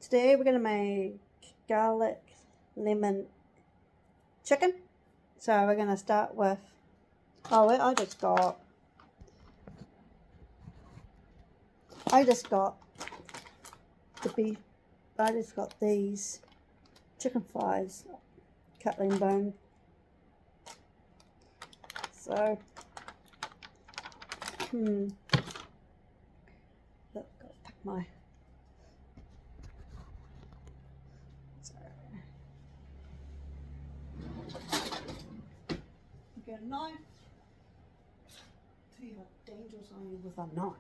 Today we're going to make garlic lemon chicken. So we're going to start with, I just got these chicken thighs, cutting bone. So, look, got to pick my. Get a knife. Tell you how dangerous I am with a knife.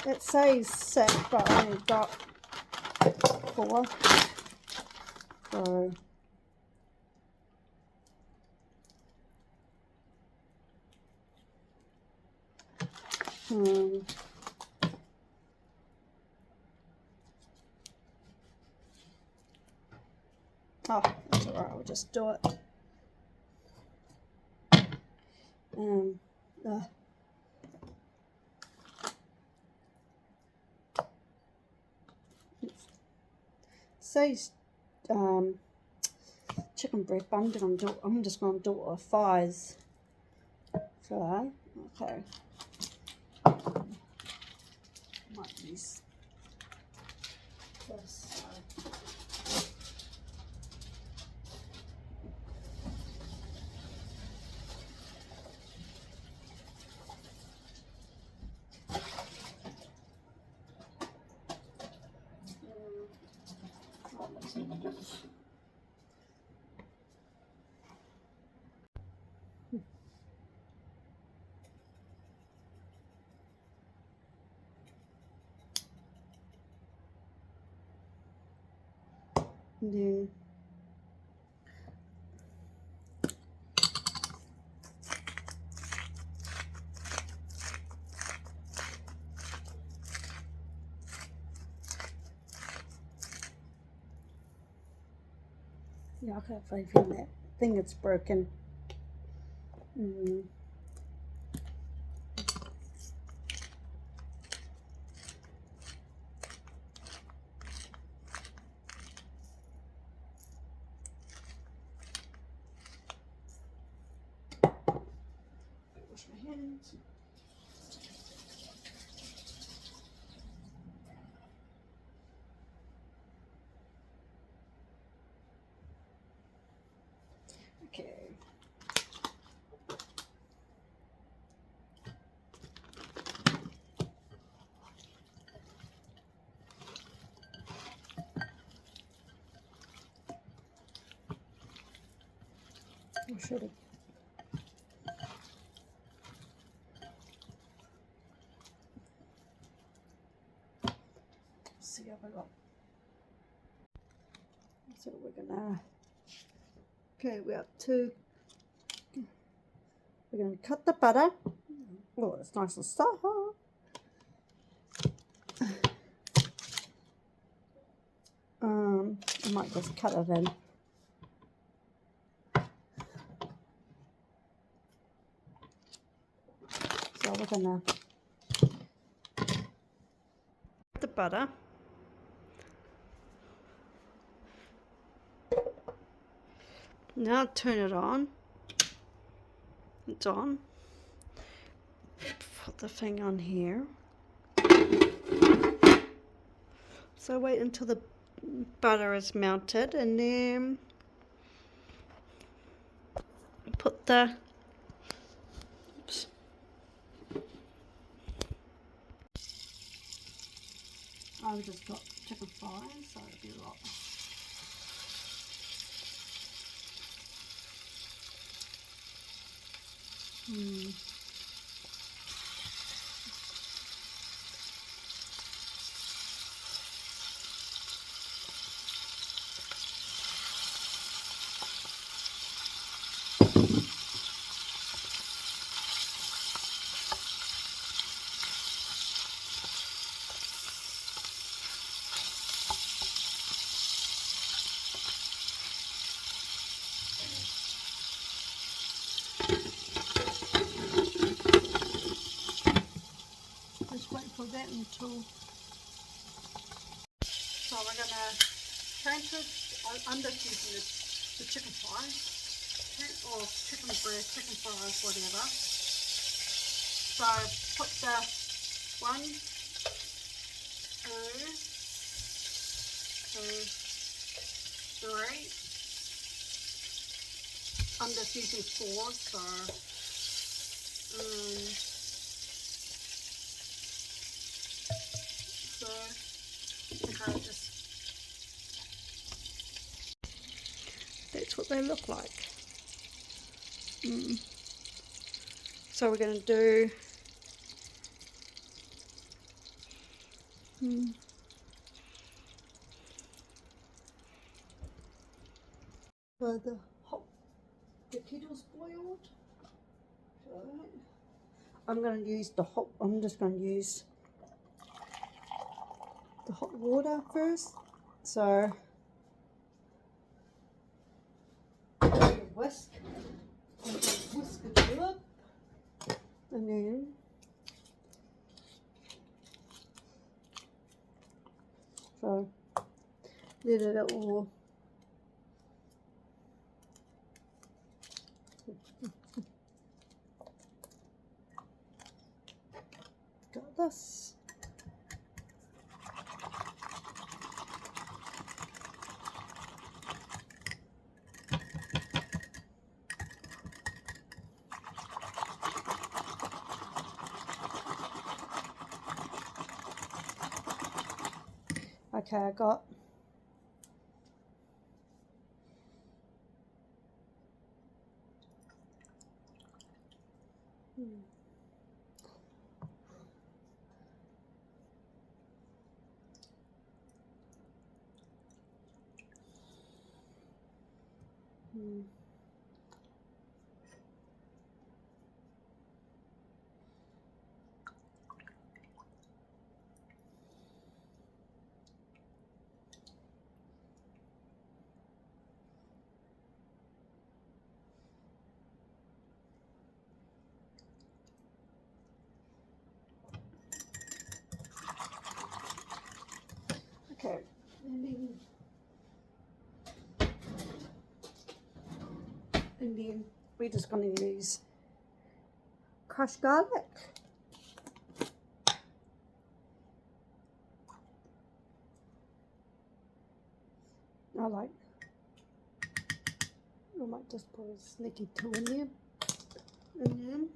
It says 6, but I only got 4. So oh, that's alright, I'll just do it. It says chicken breast, but I'm just going to do it with thighs. So, okay. Might use this. And yeah, I can't find that thing that's broken. Wash my hands. Okay. I should have. See how I got. So we're gonna. Okay, we have two. We're gonna cut the butter. Oh, it's nice and soft. I might just cut it in. So we're gonna the butter. Now turn it on. It's on. Put the thing on here. So wait until the butter is melted, and then put the I've just got chicken thighs, so it'll be a lot. put that until. So we're gonna transfer. I'm just using the chicken thighs or chicken breast, chicken thighs, whatever. So put the 1, 2, 3. I'm just using 4, so okay, that's what they look like. So we're going to do so the kettle's boiled. So I'm going to use I'm just going to use the hot water first. So whisk it up, and then so let it all got this. Okay, I got okay, and then we're just going to use crushed garlic. I might just put a sneaky 2 in there, and then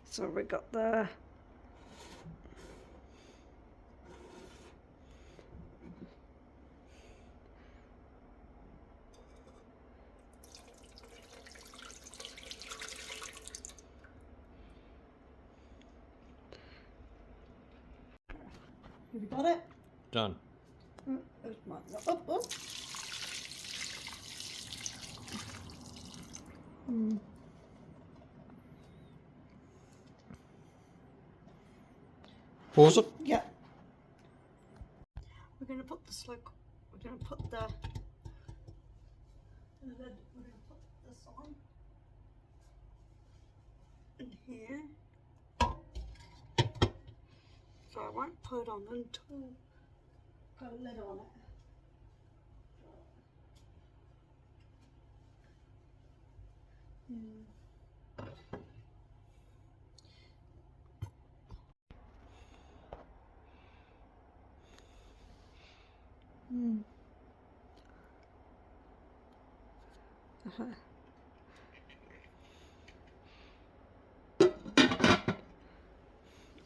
so we got the have you got it? Done. Pause it. Yeah. We're going to put this we're going to put the we're going to put this on in here. So I won't put it on until got a lid on it.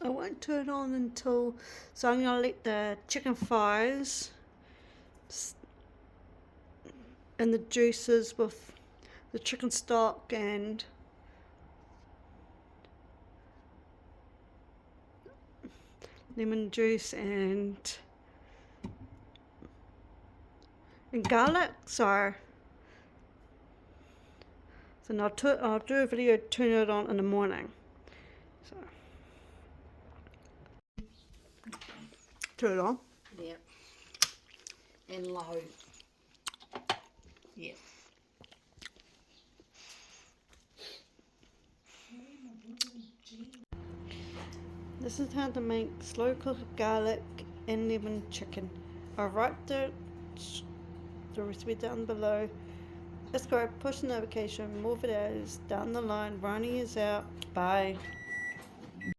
I won't turn it on until, so I'm going to let the chicken thighs and the juices with the chicken stock and lemon juice and garlic. So now I'll do a video, turn it on in the morning. So turn it on. Yeah. and low. Yeah. This is how to make slow cooked garlic and lemon chicken. I'll write the recipe down below. Subscribe, push notification, more videos down the line. Ronnie is out. Bye.